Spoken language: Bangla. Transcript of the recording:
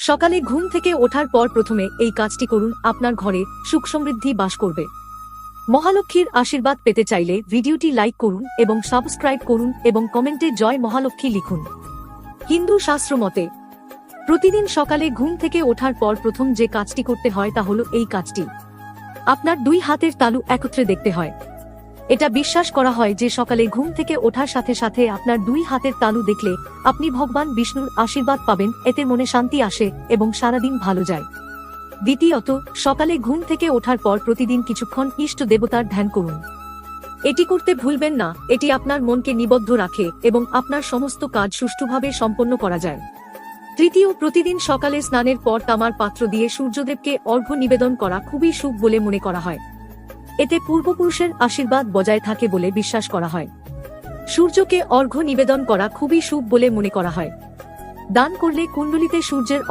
সকালে ঘুম থেকে ওঠার পর প্রথমে এই কাজটি করুন, আপনার ঘরে সুখ সমৃদ্ধি বাস করবে। মহালক্ষ্মীর আশীর্বাদ পেতে চাইলে ভিডিওটি লাইক করুন এবং সাবস্ক্রাইব করুন এবং কমেন্টে জয় মহালক্ষ্মী লিখুন। হিন্দু শাস্ত্র মতে প্রতিদিন সকালে ঘুম থেকে ওঠার পর প্রথম যে কাজটি করতে হয় তা হলো এই কাজটি। আপনার দুই হাতের তালু একত্রে দেখতে হয়। এটা বিশ্বাস করা হয় যে সকালে ঘুম থেকে ওঠার সাথে সাথে আপনার দুই হাতের তালু দেখলে আপনি ভগবান বিষ্ণুর আশীর্বাদ পাবেন, এতে মনে শান্তি আসে এবং সারাদিন ভালো যায়। দ্বিতীয়ত, সকালে ঘুম থেকে ওঠার পর প্রতিদিন কিছুক্ষণ ইষ্ট দেবতার ধ্যান করুন। এটি করতে ভুলবেন না, এটি আপনার মনকে নিবদ্ধ রাখে এবং আপনার সমস্ত কাজ সুষ্ঠুভাবে সম্পন্ন করা যায়। তৃতীয়, প্রতিদিন সকালে স্নানের পর তামার পাত্র দিয়ে সূর্যদেবকে অর্ঘ্য নিবেদন করা খুবই শুভ বলে মনে করা হয়। এতে পূর্বপুরুষের আশীর্বাদ বজায় থাকে বলে বিশ্বাস করা হয়। সূর্যকে অর্ঘ্য নিবেদন করা খুবই শুভ বলে মনে করা হয়। দান করলে কুণ্ডলিতে সূর্যের